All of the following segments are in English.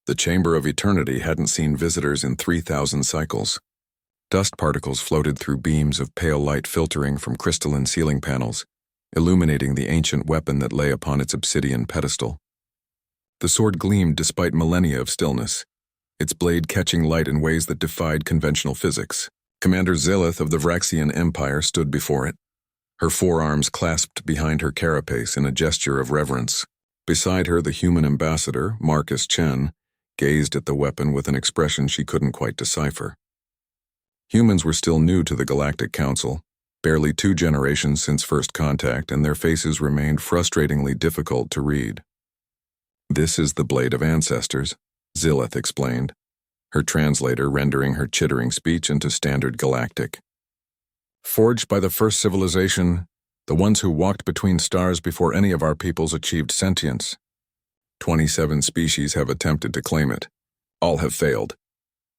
The Chamber of Eternity hadn't seen visitors in 3,000 cycles. Dust particles floated through beams of pale light filtering from crystalline ceiling panels, illuminating the ancient weapon that lay upon its obsidian pedestal. The sword gleamed despite millennia of stillness, its blade catching light in ways that defied conventional physics. Commander Zilith of the Vraxian Empire stood before it, her forearms clasped behind her carapace in a gesture of reverence. Beside her, the human ambassador, Marcus Chen, gazed at the weapon with an expression she couldn't quite decipher. Humans were still new to the Galactic Council, barely 2 generations since first contact, and their faces remained frustratingly difficult to read. "This is the Blade of Ancestors," Zilith explained, her translator rendering her chittering speech into standard galactic. "Forged by the first civilization, the ones who walked between stars before any of our peoples achieved sentience. 27 species have attempted to claim it. All have failed."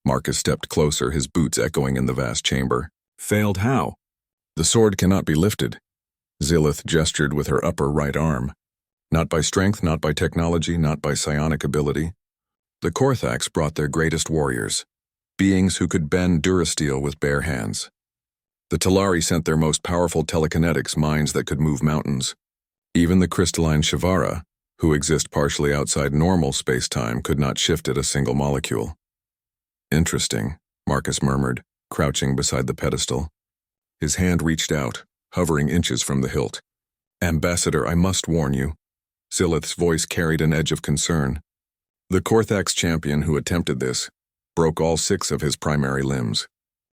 Marcus stepped closer, his boots echoing in the vast chamber. "Failed how?" "The sword cannot be lifted." Zilith gestured with her upper right arm. "Not by strength, not by technology, not by psionic ability. The Korthax brought their greatest warriors, beings who could bend durasteel with bare hands. The Talari sent their most powerful telekinetics, minds that could move mountains. Even the crystalline Shivara, who exist partially outside normal space-time, could not shift it a single molecule." "Interesting," Marcus murmured, crouching beside the pedestal. His hand reached out, hovering inches from the hilt. "Ambassador, I must warn you." Zilith's voice carried an edge of concern. "The Korthax champion who attempted this broke all 6 of his primary limbs.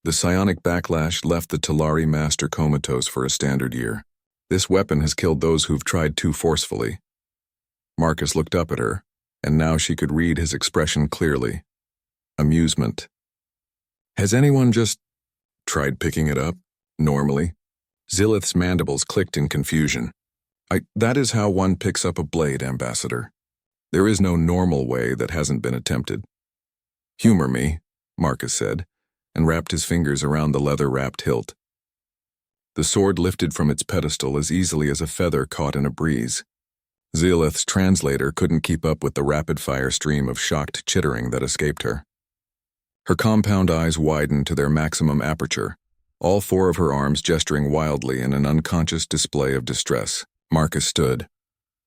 The psionic backlash left the Talari master comatose for a standard year. This weapon has killed those who've tried too forcefully." Marcus looked up at her, and now she could read his expression clearly. Amusement. "Has anyone just tried picking it up, normally?" Zilith's mandibles clicked in confusion. That is how one picks up a blade, Ambassador. There is no normal way that hasn't been attempted." "Humor me," Marcus said, and wrapped his fingers around the leather-wrapped hilt. The sword lifted from its pedestal as easily as a feather caught in a breeze. Zilith's translator couldn't keep up with the rapid-fire stream of shocked chittering that escaped her. Her compound eyes widened to their maximum aperture, all 4 of her arms gesturing wildly in an unconscious display of distress. Marcus stood,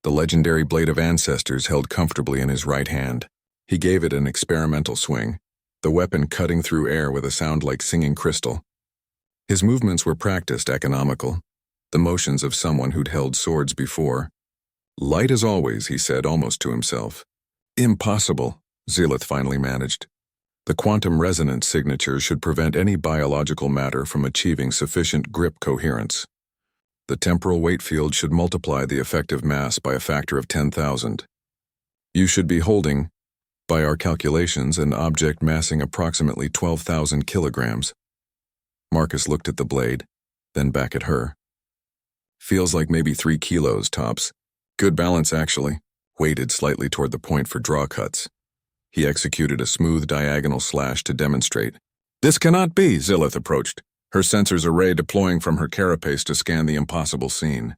the legendary Blade of Ancestors held comfortably in his right hand. He gave it an experimental swing, the weapon cutting through air with a sound like singing crystal. His movements were practiced, economical, the motions of someone who'd held swords before. "Light as always," he said, almost to himself. "Impossible," Zilith finally managed. "The quantum resonance signature should prevent any biological matter from achieving sufficient grip coherence. The temporal weight field should multiply the effective mass by a factor of 10,000. You should be holding, by our calculations, an object massing approximately 12,000 kilograms." Marcus looked at the blade, then back at her. "Feels like maybe 3 kilos, tops. Good balance, actually." Weighted slightly toward the point for draw cuts. He executed a smooth diagonal slash to demonstrate. "This cannot be," Zilith approached, her sensors array deploying from her carapace to scan the impossible scene.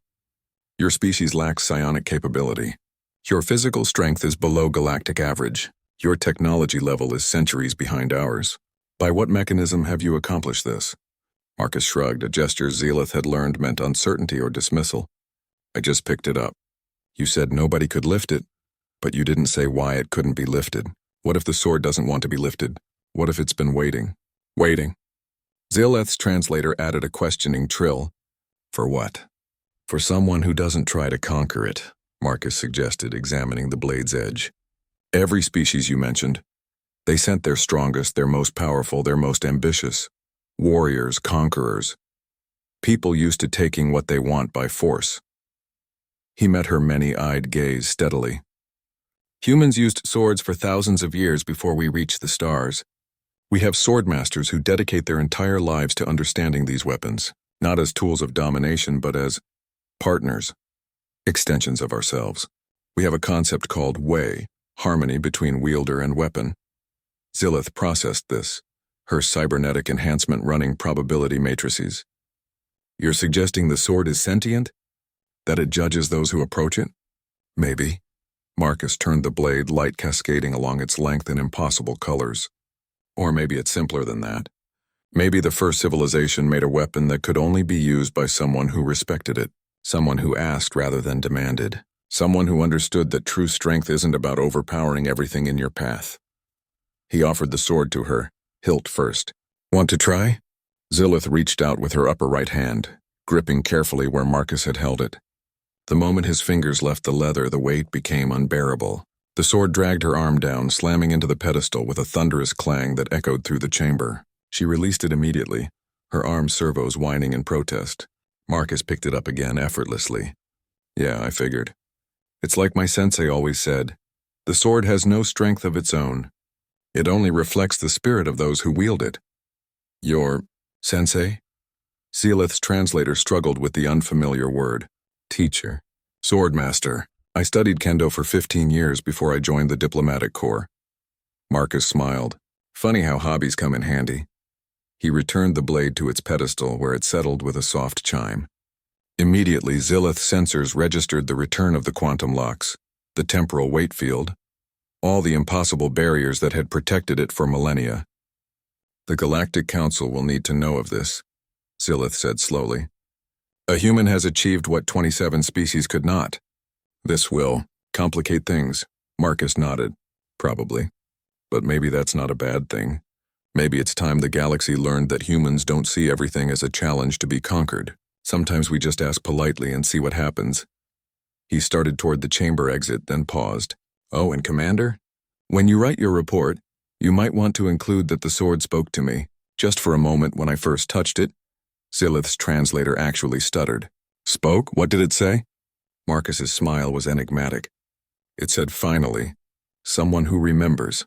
"Your species lacks psionic capability. Your physical strength is below galactic average. Your technology level is centuries behind ours. By what mechanism have you accomplished this?" Marcus shrugged, a gesture Zilith had learned meant uncertainty or dismissal. "I just picked it up. You said nobody could lift it, but you didn't say why it couldn't be lifted. What if the sword doesn't want to be lifted? What if it's been waiting?" "Waiting." Zilith's translator added a questioning trill. "For what?" "For someone who doesn't try to conquer it," Marcus suggested, examining the blade's edge. "Every species you mentioned. They sent their strongest, their most powerful, their most ambitious. Warriors, conquerors. People used to taking what they want by force." He met her many-eyed gaze steadily. "Humans used swords for thousands of years before we reached the stars. We have swordmasters who dedicate their entire lives to understanding these weapons, not as tools of domination, but as partners, extensions of ourselves. We have a concept called way, harmony between wielder and weapon." Zilith processed this, her cybernetic enhancement running probability matrices. "You're suggesting the sword is sentient? That it judges those who approach it?" "Maybe. Marcus turned the blade, light cascading along its length in impossible colors. Or maybe it's simpler than that. Maybe the first civilization made a weapon that could only be used by someone who respected it, someone who asked rather than demanded, someone who understood that true strength isn't about overpowering everything in your path. He offered the sword to her, hilt first. Want to try? Zilith reached out with her upper right hand, gripping carefully where Marcus had held it. The moment his fingers left the leather, the weight became unbearable. The sword dragged her arm down, slamming into the pedestal with a thunderous clang that echoed through the chamber. She released it immediately, her arm servos whining in protest. Marcus picked it up again effortlessly. Yeah, I figured. It's like my sensei always said, the sword has no strength of its own. It only reflects the spirit of those who wield it. Your sensei? Zilith's translator struggled with the unfamiliar word. Teacher. Swordmaster. I studied kendo for 15 years before I joined the diplomatic corps. Marcus smiled. Funny how hobbies come in handy. He returned the blade to its pedestal where it settled with a soft chime. Immediately, Zilith's sensors registered the return of the quantum locks, the temporal weight field, all the impossible barriers that had protected it for millennia. The Galactic Council will need to know of this, Zilith said slowly. A human has achieved what 27 species could not. This will complicate things, Marcus nodded. Probably. But maybe that's not a bad thing. Maybe it's time the galaxy learned that humans don't see everything as a challenge to be conquered. Sometimes we just ask politely and see what happens. He started toward the chamber exit, then paused. Oh, and Commander? When you write your report, you might want to include that the sword spoke to me, just for a moment when I first touched it. Zilith's translator actually stuttered. Spoke? What did it say? Marcus's smile was enigmatic. It said, finally, someone who remembers.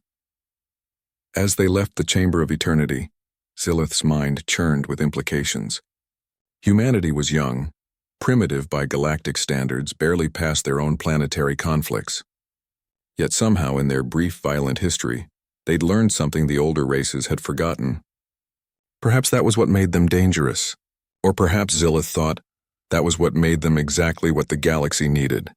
As they left the Chamber of Eternity, Zilith's mind churned with implications. Humanity was young, primitive by galactic standards, barely past their own planetary conflicts. Yet somehow in their brief violent history, they'd learned something the older races had forgotten. Perhaps that was what made them dangerous. Or perhaps Zilith thought that was what made them exactly what the galaxy needed.